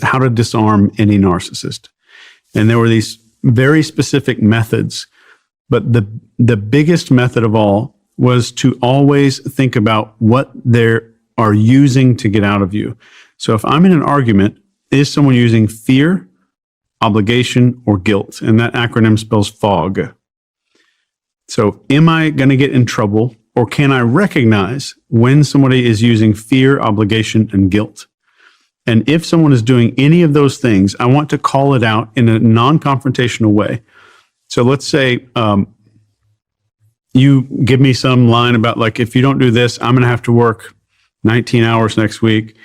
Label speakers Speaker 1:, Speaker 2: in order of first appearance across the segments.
Speaker 1: how to disarm any narcissist. And there were these very specific methods, but the biggest method of all was to always think about what they are using to get out of you. So if I'm in an argument, is someone using fear, obligation, or guilt? And that acronym spells FOG. So am I going to get in trouble, or can I recognize when somebody is using fear, obligation, and guilt? And if someone is doing any of those things, I want to call it out in a non-confrontational way. So let's say you give me some line about, like, if you don't do this, I'm going to have to work 19 hours next week.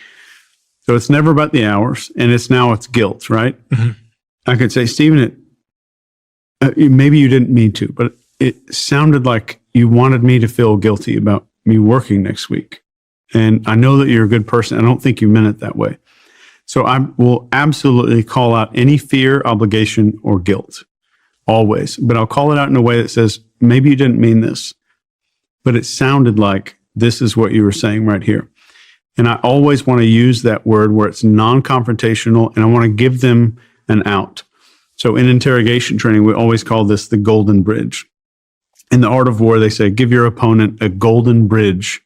Speaker 1: So it's never about the hours, and it's guilt, right? Mm-hmm. I could say, Stephen, maybe you didn't mean to, but it sounded like you wanted me to feel guilty about me working next week. And I know that you're a good person. I don't think you meant it that way. So I will absolutely call out any fear, obligation, or guilt, always. But I'll call it out in a way that says, maybe you didn't mean this, but it sounded like this is what you were saying right here. And I always want to use that word where it's non-confrontational, and I want to give them an out. So in interrogation training, we always call this the golden bridge. In the art of war, they say, give your opponent a golden bridge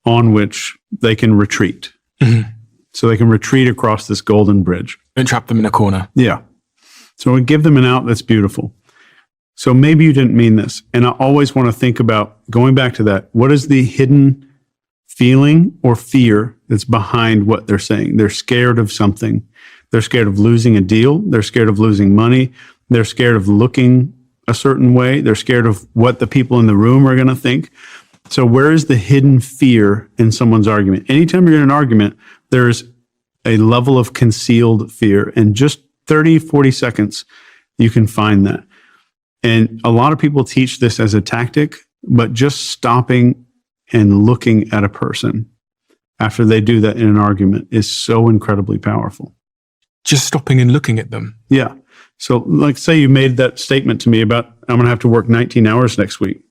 Speaker 1: on which they can retreat. Mm-hmm. So they can retreat across this golden bridge.
Speaker 2: Don't trap them in a corner.
Speaker 1: Yeah. So we give them an out that's beautiful. So maybe you didn't mean this. And I always want to think about, going back to that, what is the hidden feeling or fear that's behind what they're saying? They're scared of something. They're scared of losing a deal. They're scared of losing money. They're scared of looking a certain way. They're scared of what the people in the room are going to think. So where is the hidden fear in someone's argument? Anytime you're in an argument, there's a level of concealed fear. And just 30, 40 seconds, you can find that. And a lot of people teach this as a tactic, but just stopping and looking at a person after they do that in an argument is so incredibly powerful.
Speaker 2: Just stopping and looking at them.
Speaker 1: Yeah. So like, say you made that statement to me about, I'm going to have to work 19 hours next week.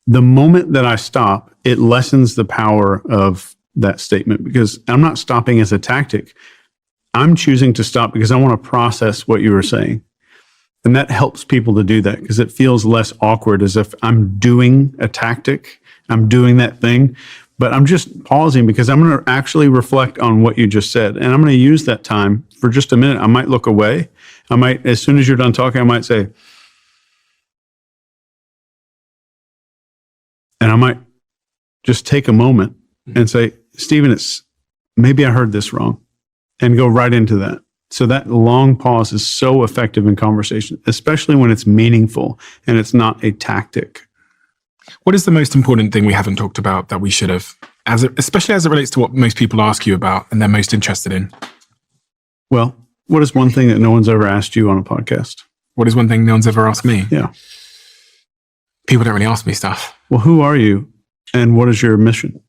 Speaker 1: The moment that I stop, it lessens the power of that statement, because I'm not stopping as a tactic. I'm choosing to stop because I want to process what you were saying. And that helps people to do that, because it feels less awkward, as if I'm doing a tactic, I'm doing that thing, but I'm just pausing because I'm going to actually reflect on what you just said. And I'm going to use that time for just a minute. I might look away. I might, as soon as you're done talking, I might say, and I might just take a moment and say, Stephen, maybe I heard this wrong, and go right into that. So that long pause is so effective in conversation, especially when it's meaningful and it's not a tactic.
Speaker 2: What is the most important thing we haven't talked about that we should have, especially as it relates to what most people ask you about and they're most interested in?
Speaker 1: Well, what is one thing that no one's ever asked you on a podcast?
Speaker 2: What is one thing no one's ever asked me?
Speaker 1: Yeah.
Speaker 2: People don't really ask me stuff.
Speaker 1: Well, who are you and what is your mission?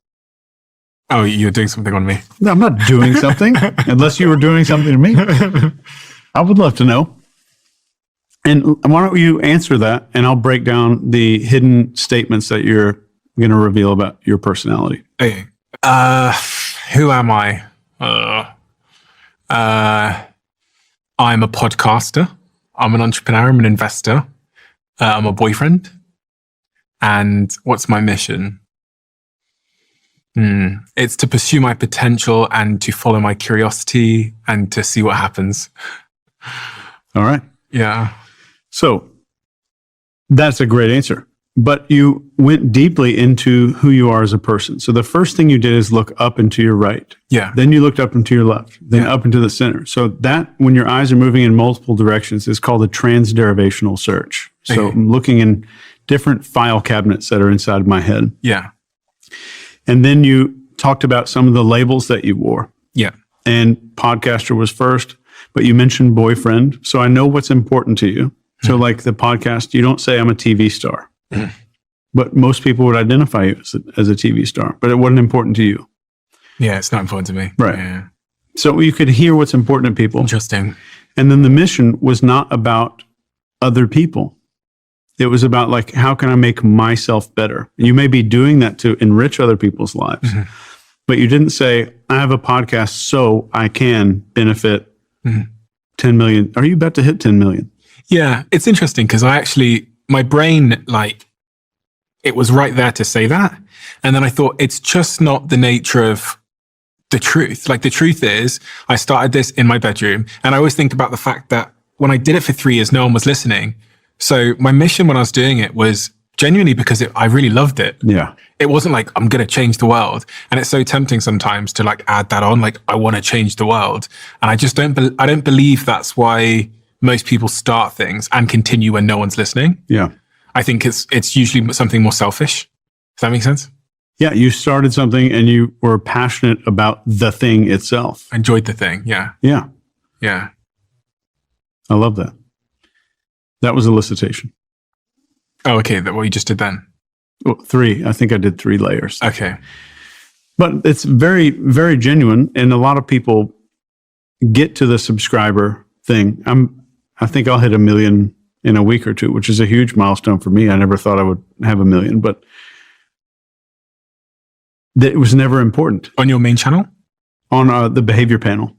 Speaker 2: Oh, you're doing something on me.
Speaker 1: No, I'm not doing something unless you were doing something to me. I would love to know. And why don't you answer that, and I'll break down the hidden statements that you're going to reveal about your personality.
Speaker 2: Okay. Who am I? I'm a podcaster. I'm an entrepreneur. I'm an investor. I'm a boyfriend. And what's my mission? It's to pursue my potential and to follow my curiosity and to see what happens.
Speaker 1: All right.
Speaker 2: Yeah.
Speaker 1: So that's a great answer. But you went deeply into who you are as a person. So the first thing you did is look up and to your right.
Speaker 2: Yeah.
Speaker 1: Then you looked up and to your left. Then up into the center. So that, when your eyes are moving in multiple directions, is called a transderivational search. So I'm looking in different file cabinets that are inside of my head.
Speaker 2: Yeah.
Speaker 1: And then you talked about some of the labels that you wore.
Speaker 2: Yeah.
Speaker 1: And podcaster was first, but you mentioned boyfriend. So I know what's important to you. So like the podcast, you don't say I'm a TV star, but most people would identify you as a TV star, but it wasn't important to you.
Speaker 2: Yeah, it's not important to me.
Speaker 1: Right.
Speaker 2: Yeah.
Speaker 1: So you could hear what's important to people.
Speaker 2: Interesting.
Speaker 1: And then the mission was not about other people. It was about, like, how can I make myself better? You may be doing that to enrich other people's lives, but you didn't say, I have a podcast so I can benefit 10 million. Are you about to hit 10 million?
Speaker 2: Yeah, it's interesting because my brain, like, it was right there to say that. And then I thought, it's just not the nature of the truth. Like, the truth is, I started this in my bedroom, and I always think about the fact that when I did it for 3 years, no one was listening. So my mission when I was doing it was genuinely because I really loved it.
Speaker 1: Yeah.
Speaker 2: It wasn't like, I'm going to change the world. And it's so tempting sometimes to like add that on, like, I want to change the world. And I just I don't believe that's why most people start things and continue when no one's listening.
Speaker 1: Yeah.
Speaker 2: I think it's usually something more selfish. Does that make sense?
Speaker 1: Yeah. You started something and you were passionate about the thing itself.
Speaker 2: I enjoyed the thing. Yeah.
Speaker 1: Yeah.
Speaker 2: Yeah.
Speaker 1: I love that. That was elicitation.
Speaker 2: Oh, okay. What you just did then.
Speaker 1: Well, 3. I think I did 3 layers.
Speaker 2: Okay.
Speaker 1: But it's very, very genuine. And a lot of people get to the subscriber thing. I think I'll hit 1 million in a week or 2, which is a huge milestone for me. I never thought I would have 1 million, but it was never important.
Speaker 2: On your main channel?
Speaker 1: On the behavior panel.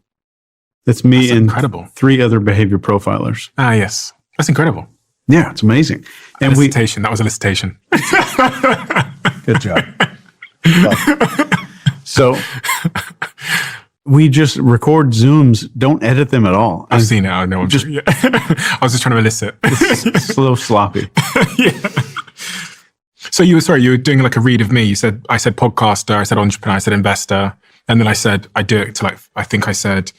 Speaker 1: That's me and
Speaker 2: incredible.
Speaker 1: 3 other behavior profilers.
Speaker 2: Ah, yes. That's incredible.
Speaker 1: Yeah, it's amazing. And
Speaker 2: elicitation. That was elicitation.
Speaker 1: Good job. So we just record Zooms, don't edit them at all.
Speaker 2: I've seen it. I know. I was just trying to elicit.
Speaker 1: It's a little sloppy.
Speaker 2: Yeah. So you were doing like a read of me. I said podcaster, I said entrepreneur, I said investor. And then I said, I do it to like, I think I said,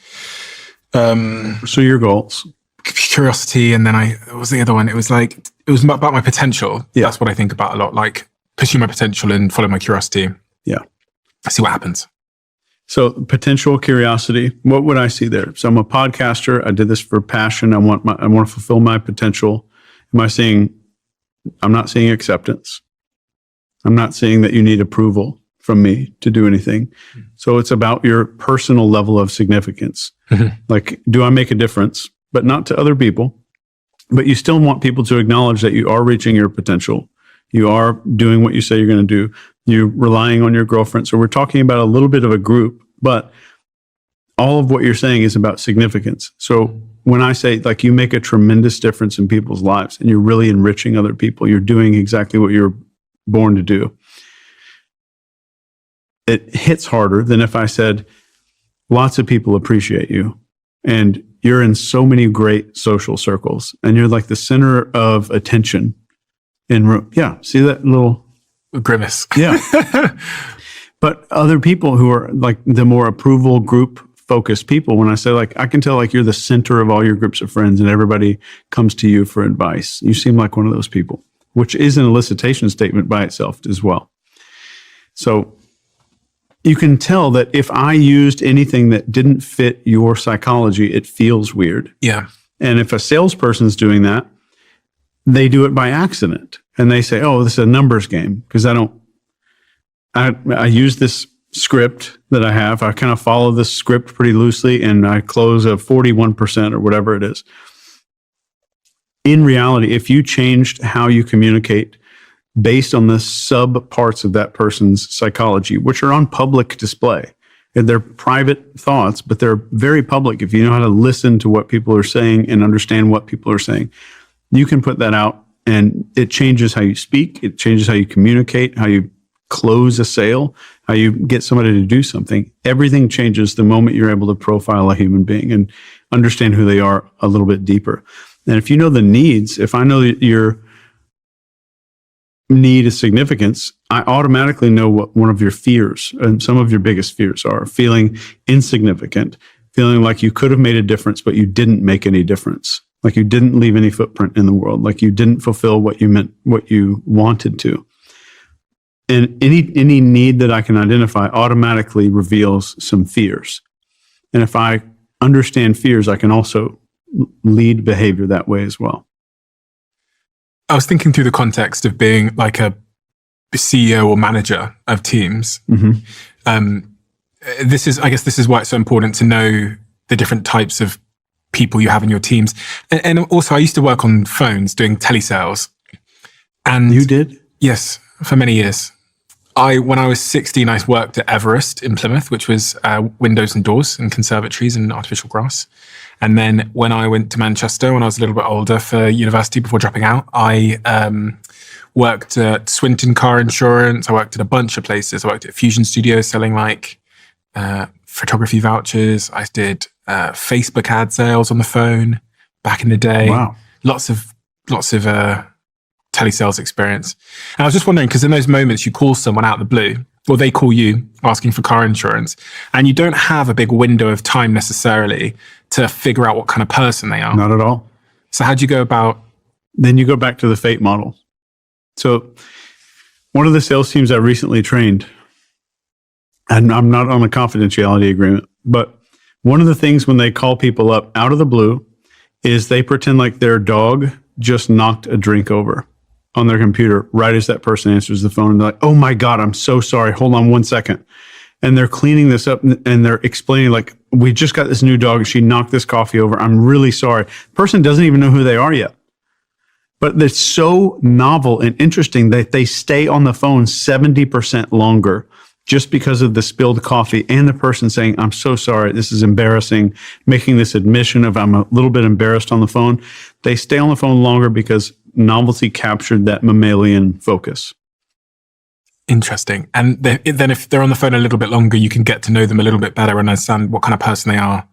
Speaker 1: so your goals.
Speaker 2: Curiosity. And then what was the other one? It was about my potential.
Speaker 1: Yeah.
Speaker 2: That's what I think about a lot. Like pursue my potential and follow my curiosity.
Speaker 1: Yeah.
Speaker 2: See what happens.
Speaker 1: So potential, curiosity, what would I see there? So I'm a podcaster. I did this for passion. I want to fulfill my potential. I'm not seeing acceptance. I'm not seeing that you need approval from me to do anything. So it's about your personal level of significance. Like, do I make a difference? But not to other people. But you still want people to acknowledge that you are reaching your potential. You are doing what you say you're going to do. You're relying on your girlfriend. So we're talking about a little bit of a group, but all of what you're saying is about significance. So when I say, like, you make a tremendous difference in people's lives and you're really enriching other people, you're doing exactly what you're born to do. It hits harder than if I said, lots of people appreciate you and you're in so many great social circles and you're like the center of attention in room. Yeah. See that little
Speaker 2: grimace?
Speaker 1: Yeah. But other people who are like the more approval group focused people, when I say, like, I can tell like you're the center of all your groups of friends and everybody comes to you for advice. You seem like one of those people, which is an elicitation statement by itself as well. So you can tell that if I used anything that didn't fit your psychology, it feels weird.
Speaker 2: Yeah.
Speaker 1: And if a salesperson's doing that, they do it by accident. And they say, oh, this is a numbers game. Because I use this script that I have. I kind of follow this script pretty loosely and I close a 41% or whatever it is. In reality, if you changed how you communicate based on the sub parts of that person's psychology, which are on public display. They're private thoughts, but they're very public. If you know how to listen to what people are saying and understand what people are saying, you can put that out and it changes how you speak. It changes how you communicate, how you close a sale, how you get somebody to do something. Everything changes the moment you're able to profile a human being and understand who they are a little bit deeper. And if you know the needs, if I know that your need is significance, I automatically know what one of your fears and some of your biggest fears are. Feeling insignificant, feeling like you could have made a difference, but you didn't make any difference. Like you didn't leave any footprint in the world. Like you didn't fulfill what you wanted to. And any need that I can identify automatically reveals some fears. And if I understand fears, I can also lead behavior that way as well.
Speaker 2: I was thinking through the context of being like a CEO or manager of teams. Mm-hmm. This is why it's so important to know the different types of people you have in your teams. And also, I used to work on phones doing telesales. And
Speaker 1: you did?
Speaker 2: Yes, for many years. When I was 16, I worked at Everest in Plymouth, which was windows and doors and conservatories and artificial grass. And then when I went to Manchester, when I was a little bit older for university before dropping out, I worked at Swinton Car Insurance. I worked at a bunch of places. I worked at Fusion Studios selling like photography vouchers. I did Facebook ad sales on the phone back in the day.
Speaker 1: Wow.
Speaker 2: Lots of telesales experience. And I was just wondering, because in those moments you call someone out of the blue, or they call you asking for car insurance, and you don't have a big window of time necessarily to figure out what kind of person they are.
Speaker 1: Not at all.
Speaker 2: So how do you go about?
Speaker 1: Then you go back to the fate model. So one of the sales teams I recently trained, and I'm not on a confidentiality agreement, but one of the things when they call people up out of the blue is they pretend like their dog just knocked a drink over on their computer right as that person answers the phone. And they're like, oh my God, I'm so sorry. Hold on 1 second. And they're cleaning this up and they're explaining like, we just got this new dog. She knocked this coffee over. I'm really sorry. The person doesn't even know who they are yet. But it's so novel and interesting that they stay on the phone 70% longer just because of the spilled coffee and the person saying, I'm so sorry, this is embarrassing, making this admission of I'm a little bit embarrassed on the phone. They stay on the phone longer because novelty captured that mammalian focus.
Speaker 2: Interesting. And then if they're on the phone a little bit longer, you can get to know them a little bit better and understand what kind of person they are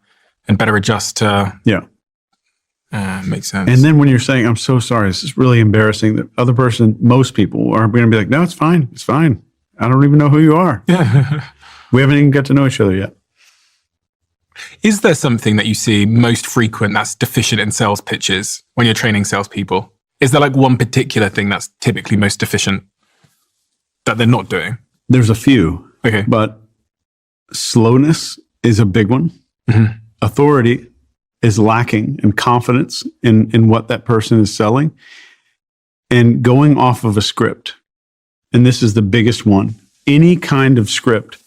Speaker 2: and better adjust to...
Speaker 1: Yeah.
Speaker 2: Makes sense.
Speaker 1: And then when you're saying, I'm so sorry, this is really embarrassing, the other person, most people are going to be like, no, it's fine. It's fine. I don't even know who you are.
Speaker 2: Yeah.
Speaker 1: We haven't even got to know each other yet.
Speaker 2: Is there something that you see most frequent that's deficient in sales pitches when you're training salespeople? Is there like one particular thing that's typically most deficient that they're not doing?
Speaker 1: There's a few.
Speaker 2: Okay.
Speaker 1: But slowness is a big one.
Speaker 2: Mm-hmm.
Speaker 1: Authority is lacking, and confidence in what that person is selling. And going off of a script. And this is the biggest one. Any kind of script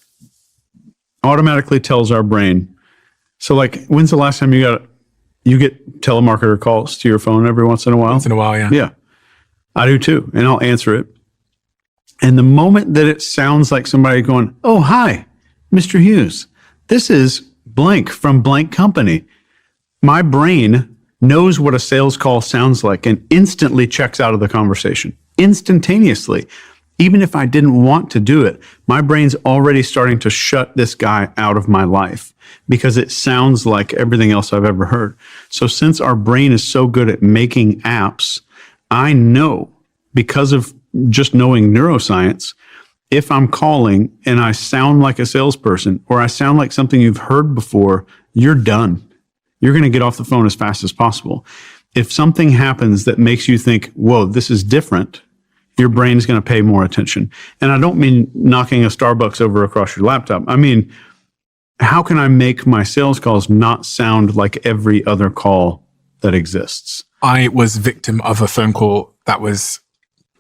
Speaker 1: automatically tells our brain. So like, when's the last time you get telemarketer calls to your phone every once in a while?
Speaker 2: Once in a while, yeah.
Speaker 1: Yeah. I do too. And I'll answer it. And the moment that it sounds like somebody going, oh, hi, Mr. Hughes, this is blank from blank company. My brain knows what a sales call sounds like and instantly checks out of the conversation. Instantaneously. Even if I didn't want to do it, my brain's already starting to shut this guy out of my life because it sounds like everything else I've ever heard. So since our brain is so good at making apps, I know, because of just knowing neuroscience, if I'm calling and I sound like a salesperson or I sound like something you've heard before, you're done. You're going to get off the phone as fast as possible. If something happens that makes you think, whoa, this is different, your brain is going to pay more attention. And I don't mean knocking a Starbucks over across your laptop. I mean, how can I make my sales calls not sound like every other call that exists?
Speaker 2: I was victim of a phone call that was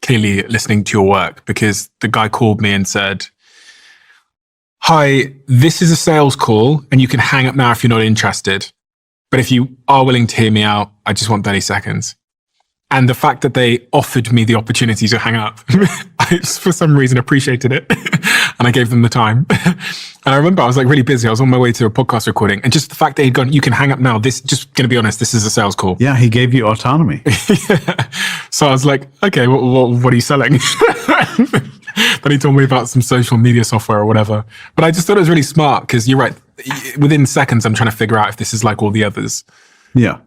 Speaker 2: clearly listening to your work, because the guy called me and said, hi, this is a sales call and you can hang up now if you're not interested. But if you are willing to hear me out, I just want 30 seconds. And the fact that they offered me the opportunity to hang up, I just, for some reason, appreciated it. And I gave them the time. And I remember I was like really busy. I was on my way to a podcast recording. And just the fact that he'd gone, you can hang up now. This, just going to be honest, this is a sales call.
Speaker 1: Yeah, he gave you autonomy.
Speaker 2: Yeah. So I was like, okay, what are you selling? Then he told me about some social media software or whatever. But I just thought it was really smart because you're right. Within seconds, I'm trying to figure out if this is like all the others.
Speaker 1: Yeah.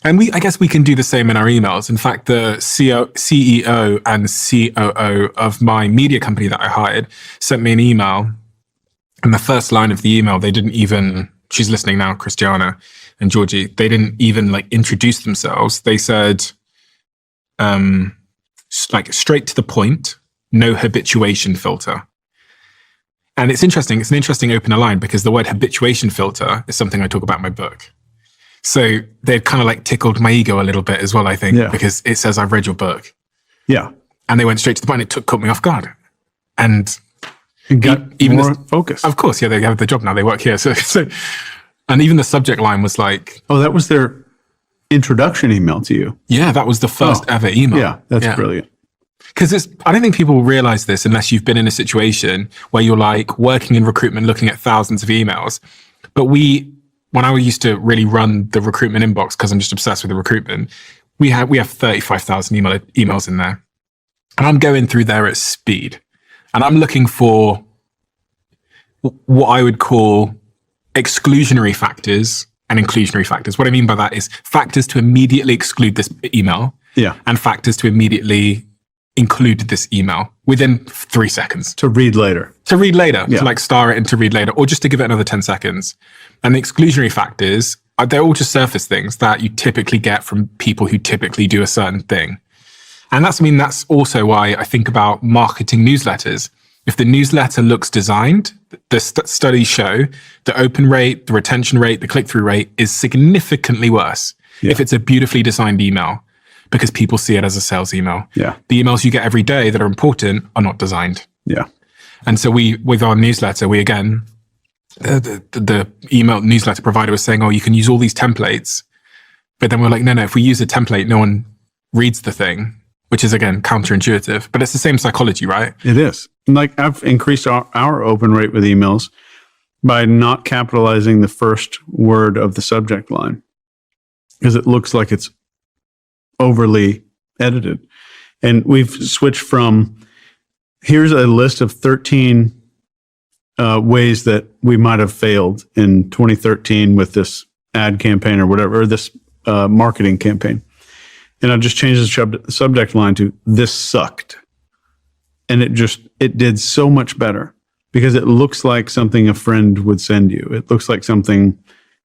Speaker 2: And I guess we can do the same in our emails. In fact, the CEO and COO of my media company that I hired sent me an email. And the first line of the email, they didn't even, she's listening now, Christiana and Georgie, they didn't even like introduce themselves. They said, like straight to the point, no habituation filter. And it's interesting. It's an interesting opener line because the word habituation filter is something I talk about in my book. So they'd kind of like tickled my ego a little bit as well, I think, because it says, I've read your book.
Speaker 1: Yeah.
Speaker 2: And they went straight to the point. It caught me off guard. And
Speaker 1: got even more focus.
Speaker 2: Of course, yeah, they have the job now. They work here. So, and even the subject line was like...
Speaker 1: Oh, that was their introduction email to you.
Speaker 2: Yeah, that was the first ever email.
Speaker 1: Yeah, that's brilliant.
Speaker 2: Because I don't think people realize this unless you've been in a situation where you're like working in recruitment, looking at thousands of emails. But when I used to really run the recruitment inbox, because I'm just obsessed with the recruitment, we have 35,000 emails in there. And I'm going through there at speed. And I'm looking for what I would call exclusionary factors and inclusionary factors. What I mean by that is factors to immediately exclude this email, and factors to immediately include this email within 3 seconds.
Speaker 1: To read later.
Speaker 2: To like star it and to read later, or just to give it another 10 seconds. And the exclusionary factors, they're all just surface things that you typically get from people who typically do a certain thing. And that's also why I think about marketing newsletters. If the newsletter looks designed, the studies show the open rate, the retention rate, the click-through rate is significantly worse if it's a beautifully designed email, because people see it as a sales email.
Speaker 1: Yeah.
Speaker 2: The emails you get every day that are important are not designed.
Speaker 1: Yeah.
Speaker 2: And so with our newsletter, the email newsletter provider was saying, oh, you can use all these templates. But then we're like, no, if we use a template, no one reads the thing, which is, again, counterintuitive. But it's the same psychology, right?
Speaker 1: It is. Like, I've increased our open rate with emails by not capitalizing the first word of the subject line, because it looks like it's overly edited. And we've switched from, here's a list of 13 ways that we might have failed in 2013 with this ad campaign or whatever, or this marketing campaign. And I just changed the subject line to "this sucked." And it did so much better, because it looks like something a friend would send you. It looks like something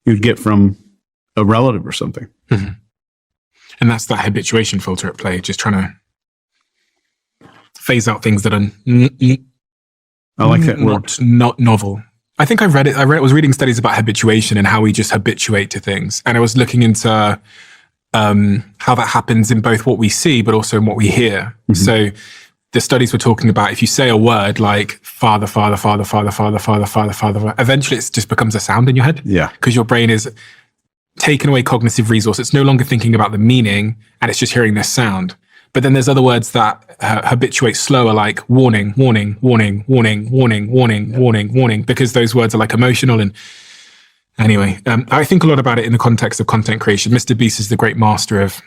Speaker 1: you'd get from a relative or something.
Speaker 2: Mm-hmm. And that's that habituation filter at play, just trying to phase out things that are
Speaker 1: I like that word.
Speaker 2: Not novel. I think I was reading studies about habituation and how we just habituate to things. And I was looking into how that happens in both what we see, but also in what we hear. Mm-hmm. So the studies were talking about, if you say a word like father, eventually it just becomes a sound in your head.
Speaker 1: Yeah.
Speaker 2: Because your brain is taken away cognitive resource. It's no longer thinking about the meaning, and it's just hearing this sound. But then there's other words that habituate slower, like warning, because those words are like emotional. And anyway, I think a lot about it in the context of content creation. Mr. Beast is the great master of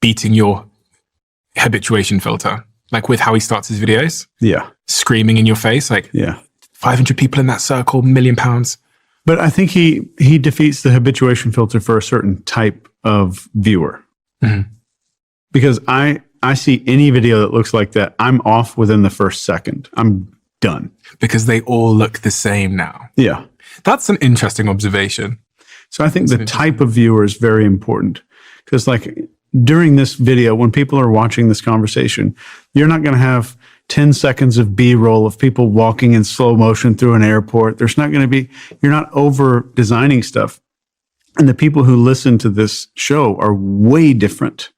Speaker 2: beating your habituation filter, like with how he starts his videos.
Speaker 1: Yeah.
Speaker 2: Screaming in your face, like 500 people in that circle, £1 million.
Speaker 1: But I think he defeats the habituation filter for a certain type of viewer.
Speaker 2: Mm-hmm.
Speaker 1: Because I see any video that looks like that, I'm off within the first second. I'm done.
Speaker 2: Because they all look the same now.
Speaker 1: Yeah.
Speaker 2: That's an interesting observation.
Speaker 1: So I think the type of viewer is very important. Because like during this video, when people are watching this conversation, you're not going to have 10 seconds of B-roll of people walking in slow motion through an airport. There's not going to be, you're not over designing stuff. And the people who listen to this show are way different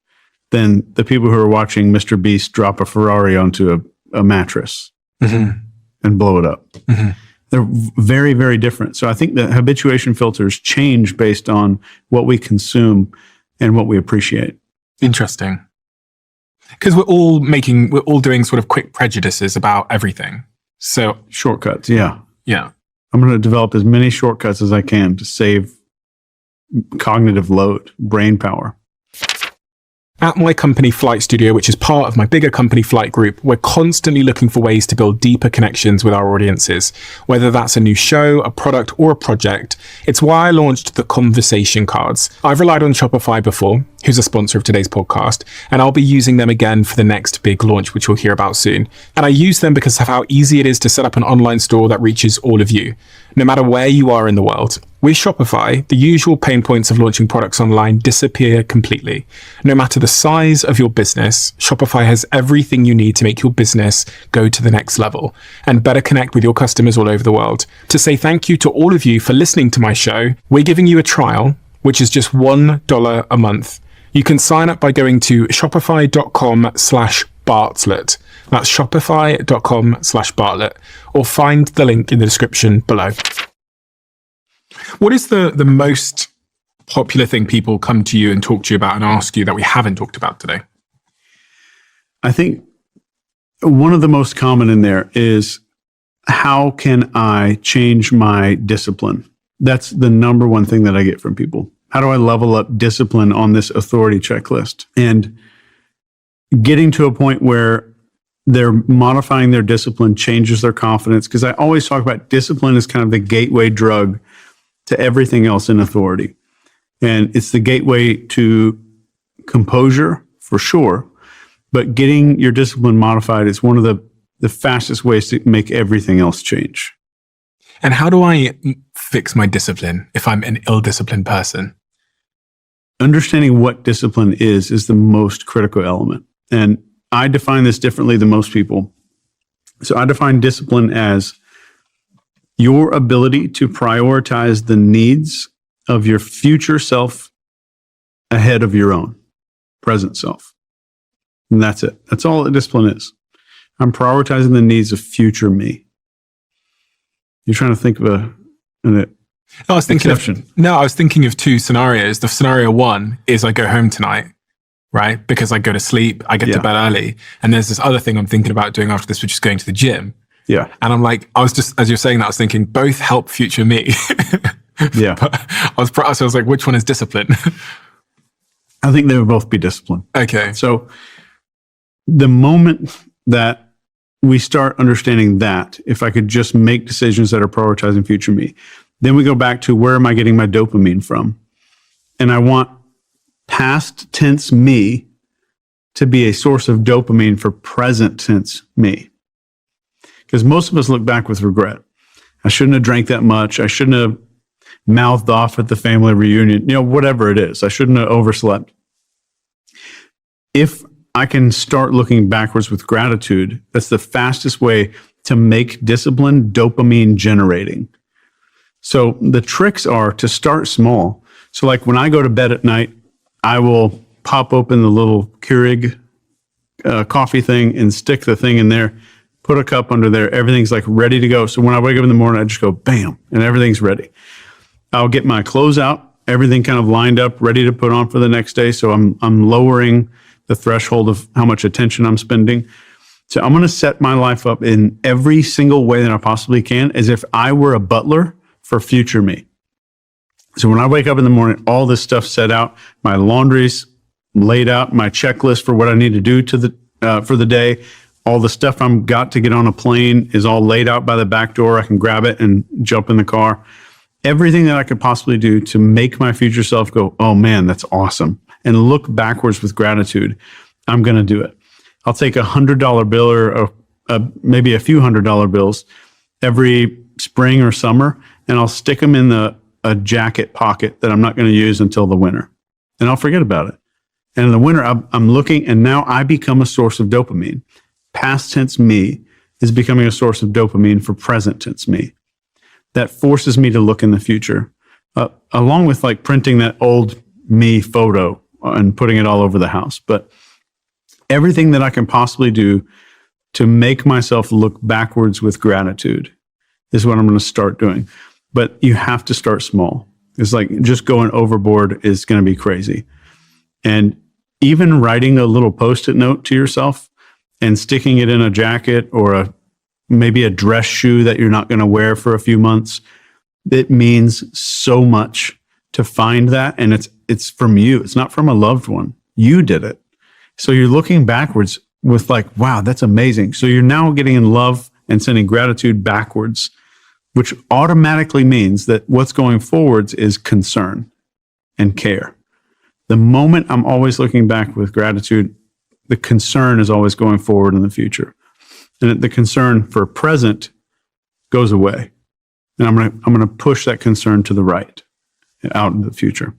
Speaker 1: than the people who are watching Mr. Beast drop a Ferrari onto a mattress and blow it up.
Speaker 2: Mm-hmm.
Speaker 1: They're very, very different. So I think the habituation filters change based on what we consume and what we appreciate.
Speaker 2: Interesting. Because we're all doing sort of quick prejudices about everything. So
Speaker 1: shortcuts, yeah.
Speaker 2: I'm
Speaker 1: going to develop as many shortcuts as I can to save cognitive load, brain power.
Speaker 2: At my company, Flight Studio, which is part of my bigger company, Flight Group, we're constantly looking for ways to build deeper connections with our audiences. Whether that's a new show, a product, or a project, it's why I launched the Conversation Cards. I've relied on Shopify before, who's a sponsor of today's podcast, and I'll be using them again for the next big launch, which we'll hear about soon. And I use them because of how easy it is to set up an online store that reaches all of you, no matter where you are in the world. With Shopify, the usual pain points of launching products online disappear completely. No matter the size of your business, Shopify has everything you need to make your business go to the next level and better connect with your customers all over the world. To say thank you to all of you for listening to my show, we're giving you a trial, which is just $1 a month. You can sign up by going to shopify.com/Bartlett. That's shopify.com/Bartlett, or find the link in the description below. What is the most popular thing people come to you and talk to you about and ask you that we haven't talked about today?
Speaker 1: I think one of the most common in there is, how can I change my discipline? That's the number one thing that I get from people. How do I level up discipline on this authority checklist? And getting to a point where they're modifying their discipline changes their confidence. Because I always talk about discipline as kind of the gateway drug to everything else in authority. And it's the gateway to composure, for sure. But getting your discipline modified is one of the fastest ways to make everything else change.
Speaker 2: And how do I fix my discipline if I'm an ill-disciplined person?
Speaker 1: Understanding what discipline is the most critical element. And I define this differently than most people. So I define discipline as your ability to prioritize the needs of your future self ahead of your own present self. And that's it. That's all that discipline is. I'm prioritizing the needs of future me. You're trying to think of
Speaker 2: I was thinking of two scenarios. The scenario one is I go home tonight, right? Because I go to sleep, I get to bed early. And there's this other thing I'm thinking about doing after this, which is going to the gym.
Speaker 1: Yeah.
Speaker 2: And I'm like, I was just, as you're saying that, I was thinking both help future me.
Speaker 1: Yeah.
Speaker 2: But I was like, which one is discipline?
Speaker 1: I think they would both be discipline.
Speaker 2: Okay.
Speaker 1: So the moment that we start understanding that, if I could just make decisions that are prioritizing future me, then we go back to, where am I getting my dopamine from? And I want past tense me to be a source of dopamine for present tense me. Because most of us look back with regret. I shouldn't have drank that much. I shouldn't have mouthed off at the family reunion, whatever it is. I shouldn't have overslept. If I can start looking backwards with gratitude, that's the fastest way to make discipline dopamine generating. So the tricks are to start small. So like when I go to bed at night, I will pop open the little Keurig coffee thing and stick the thing in there, put a cup under there. Everything's like ready to go. So when I wake up in the morning, I just go bam, and everything's ready. I'll get my clothes out, everything kind of lined up, ready to put on for the next day. So I'm lowering the threshold of how much attention I'm spending. So I'm going to set my life up in every single way that I possibly can, as if I were a butler for future me. So when I wake up in the morning, all this stuff set out, my laundry's laid out, my checklist for what I need to do for the day, all the stuff I'm got to get on a plane is all laid out by the back door. I can grab it and jump in the car. Everything that I could possibly do to make my future self go, oh man, that's awesome, and look backwards with gratitude, I'm going to do it. I'll take $100 bill or maybe a few $100 bills every spring or summer, and I'll stick them in a jacket pocket that I'm not going to use until the winter, and I'll forget about it. And in the winter, I'm looking, and now I become a source of dopamine. Past tense me is becoming a source of dopamine for present tense me. That forces me to look in the future, along with like printing that old me photo and putting it all over the house. But everything that I can possibly do to make myself look backwards with gratitude is what I'm going to start doing. But you have to start small. It's like just going overboard is going to be crazy. And even writing a little Post-it note to yourself and sticking it in a jacket or maybe a dress shoe that you're not going to wear for a few months, it means so much to find that. And it's from you. It's not from a loved one. You did it. So you're looking backwards with like, wow, that's amazing. So you're now getting in love and sending gratitude backwards, which automatically means that what's going forwards is concern and care. The moment I'm always looking back with gratitude, the concern is always going forward in the future. And the concern for present goes away. And I'm going to push that concern to the right and out in the future.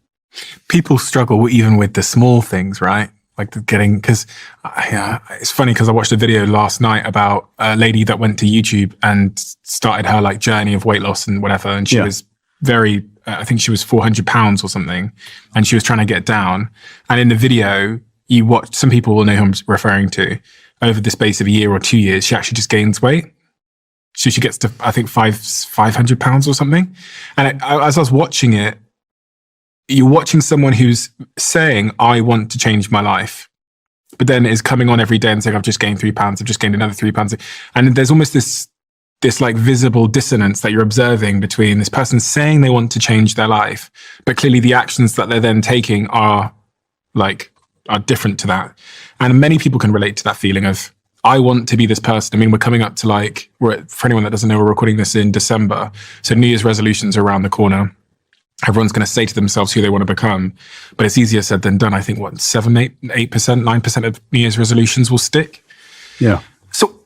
Speaker 2: People struggle even with the small things, right? Like because it's funny because I watched a video last night about a lady that went to YouTube and started her like journey of weight loss and whatever. And she was very, I think she was 400 pounds or something. And she was trying to get down. And in the video, you watch, some people will know who I'm referring to. Over the space of a year or 2 years, she actually just gains weight. So she gets to, I think, 500 pounds or something. And as I was watching it, you're watching someone who's saying, I want to change my life. but then is coming on every day and saying, I've just gained 3 pounds, I've just gained another 3 pounds. And there's almost this like visible dissonance that you're observing between this person saying they want to change their life, but clearly the actions that they're then taking are different to that. And many people can relate to that feeling of, I want to be this person. I mean, we're coming up to for anyone that doesn't know, we're recording this in December. So New Year's resolutions are around the corner. Everyone's going to say to themselves who they want to become, but it's easier said than done. I think 8%, 9% of New Year's resolutions will stick.
Speaker 1: Yeah.
Speaker 2: So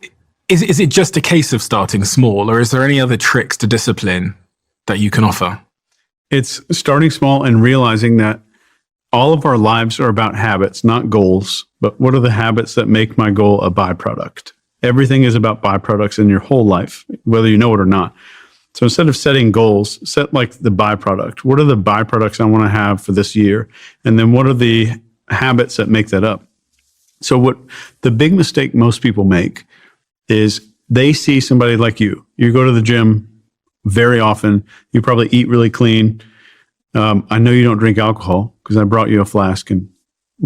Speaker 2: is it just a case of starting small, or is there any other tricks to discipline that you can offer?
Speaker 1: It's starting small and realizing that all of our lives are about habits, not goals, but what are the habits that make my goal a byproduct? Everything is about byproducts in your whole life, whether you know it or not. So instead of setting goals, set the byproduct. What are the byproducts I want to have for this year? And then what are the habits that make that up? So what the big mistake most people make is they see somebody like you. You go to the gym very often. You probably eat really clean. I know you don't drink alcohol because I brought you a flask and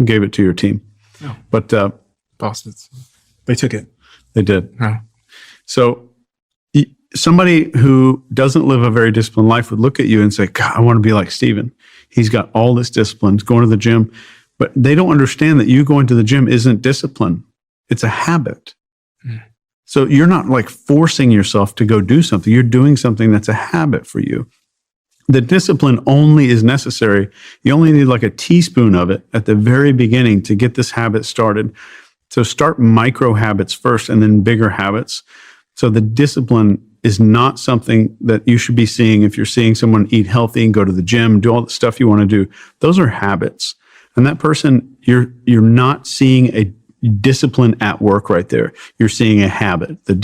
Speaker 1: gave it to your team.
Speaker 2: Oh.
Speaker 1: But
Speaker 2: Bastards. They took it.
Speaker 1: They did.
Speaker 2: Oh.
Speaker 1: So somebody who doesn't live a very disciplined life would look at you and say, God, I want to be like Stephen. He's got all this discipline. He's going to the gym. But they don't understand that you going to the gym isn't discipline. It's a habit. Mm. So you're not forcing yourself to go do something. You're doing something that's a habit for you. The discipline only is necessary. You only need a teaspoon of it at the very beginning to get this habit started. So start micro habits first and then bigger habits. So the discipline is not something that you should be seeing if you're seeing someone eat healthy and go to the gym, do all the stuff you want to do. Those are habits. And that person, you're not seeing a discipline at work right there. You're seeing a habit. The